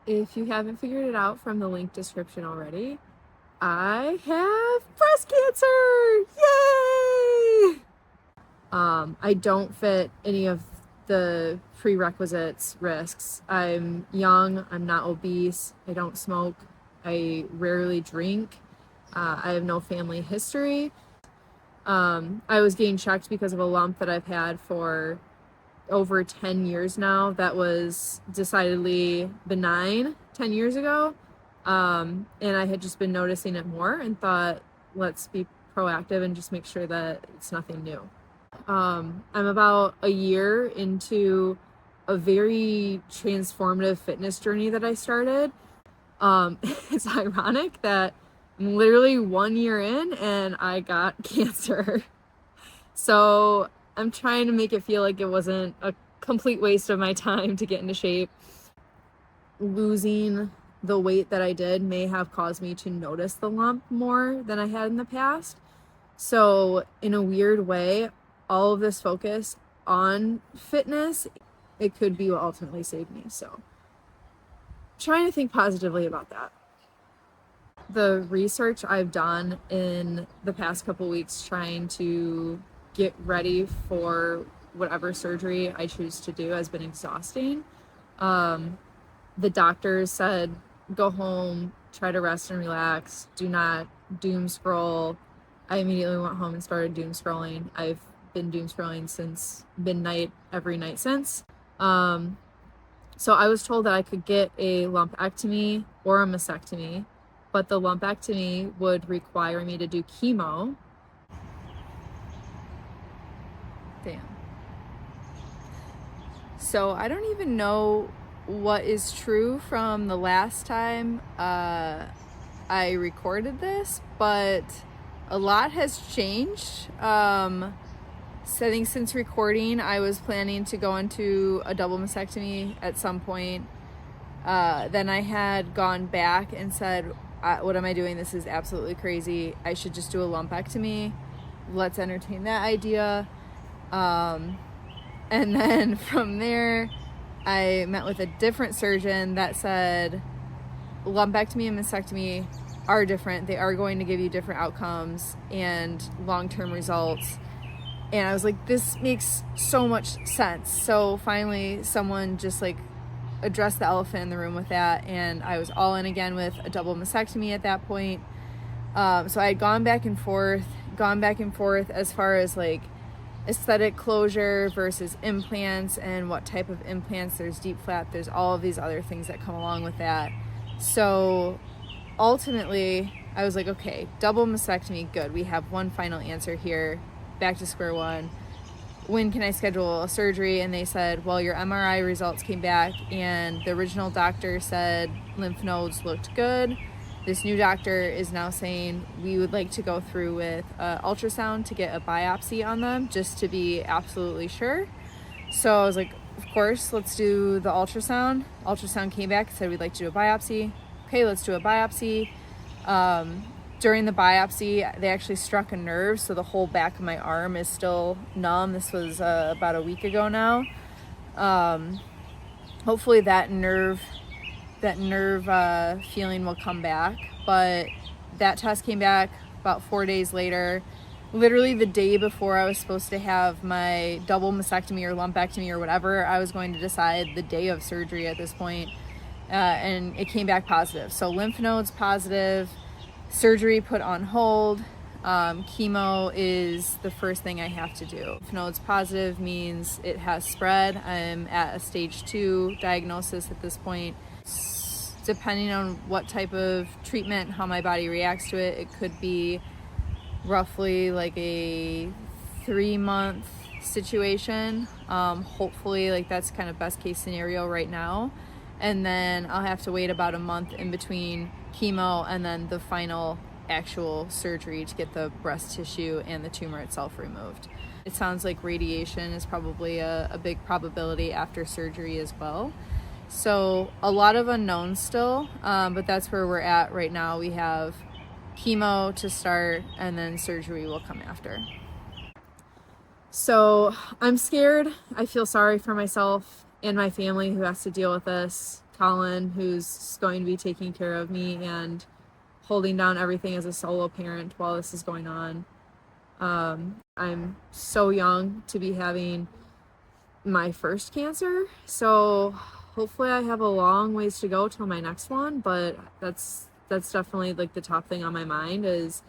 If you haven't figured it out from the link description already, I have breast cancer! Yay! I don't fit any of the prerequisites risks. I'm young, I'm not obese, I don't smoke, I rarely drink, I have no family history. I was getting checked because of a lump that I've had for over 10 years now that was decidedly benign 10 years ago. And I had just been noticing it more and thought, let's be proactive and just make sure that it's nothing new. I'm about a year into a very transformative fitness journey that I started. It's ironic that I'm literally 1 year in and I got cancer. So I'm trying to make it feel like it wasn't a complete waste of my time to get into shape. Losing the weight that I did may have caused me to notice the lump more than I had in the past. So in a weird way, all of this focus on fitness, it could be what ultimately saved me. So trying to think positively about that. The research I've done in the past couple weeks trying to get ready for whatever surgery I choose to do has been exhausting. The doctors said, go home, try to rest and relax, do not doom scroll. I immediately went home and started doom scrolling. I've been doom scrolling since midnight every night since. So I was told that I could get a lumpectomy or a mastectomy, but the lumpectomy would require me to do chemo. Damn. So I don't even know what is true from the last time I recorded this, but a lot has changed. Since recording, I was planning to go into a double mastectomy at some point. Then I had gone back and said, what am I doing? This is absolutely crazy. I should just do a lumpectomy. Let's entertain that idea. And then from there, I met with a different surgeon that said lumpectomy and mastectomy are different. They are going to give you different outcomes and long-term results. And I was like, this makes so much sense. So finally, someone just addressed the elephant in the room with that. And I was all in again with a double mastectomy at that point. So I had gone back and forth as far as aesthetic closure versus implants and what type of implants. There's deep flap, there's all of these other things that come along with that. So ultimately I was like, okay, double mastectomy, good. We have one final answer here, back to square one. When can I schedule a surgery? And they said, well, your MRI results came back and the original doctor said lymph nodes looked good. This new doctor is now saying we would like to go through with ultrasound to get a biopsy on them just to be absolutely sure. So I was like, of course, let's do the ultrasound. Ultrasound came back and said we'd like to do a biopsy. Okay, let's do a biopsy. During the biopsy, they actually struck a nerve, so the whole back of my arm is still numb. This was about a week ago now. Hopefully that nerve feeling will come back, but that test came back about 4 days later, literally the day before I was supposed to have my double mastectomy or lumpectomy or whatever. I was going to decide the day of surgery at this point, and it came back positive. So lymph nodes positive, surgery put on hold. Chemo is the first thing I have to do. Lymph nodes positive means it has spread. I'm at a stage 2 diagnosis at this point. Depending on what type of treatment, how my body reacts to it, it could be roughly a 3-month situation. Hopefully that's kind of best case scenario right now. And then I'll have to wait about a month in between chemo and then the final actual surgery to get the breast tissue and the tumor itself removed. It sounds like radiation is probably a big probability after surgery as well. So a lot of unknowns still, but that's where we're at right now. We have chemo to start and then surgery will come after. So I'm scared. I feel sorry for myself and my family who has to deal with this Colin, who's going to be taking care of me and holding down everything as a solo parent while this is going on. I'm so young to be having my first cancer, so hopefully I have a long ways to go till my next one, but that's definitely like the top thing on my mind is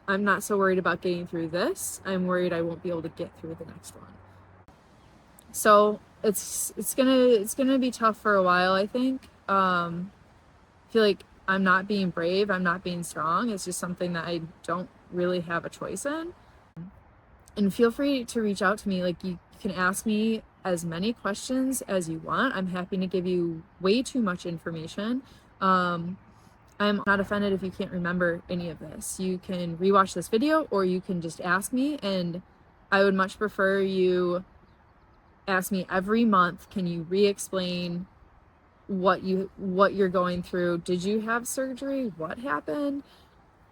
I'm not so worried about getting through this. I'm worried I won't be able to get through the next one. So it's gonna be tough for a while, I think. I feel like I'm not being brave, I'm not being strong. It's just something that I don't really have a choice in. And feel free to reach out to me. Like, you can ask me as many questions as you want. I'm happy to give you way too much information. I'm not offended if you can't remember any of this. You can rewatch this video or you can just ask me, and I would much prefer you ask me every month, can you re-explain what you're going through? Did you have surgery? What happened?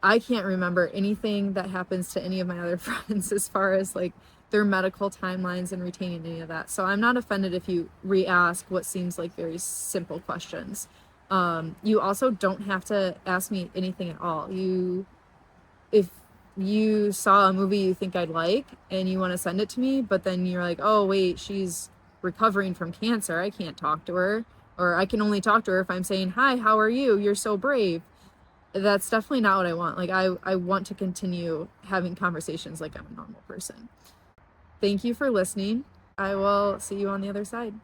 I can't remember anything that happens to any of my other friends as far as like their medical timelines and retaining any of that. So I'm not offended if you re-ask what seems like very simple questions. You also don't have to ask me anything at all. If you saw a movie you think I'd like and you want to send it to me, but then you're like, oh wait, she's recovering from cancer, I can't talk to her, or I can only talk to her if I'm saying, hi, how are you? You're so brave. That's definitely not what I want. Like, I want to continue having conversations like I'm a normal person. Thank you for listening. I will see you on the other side.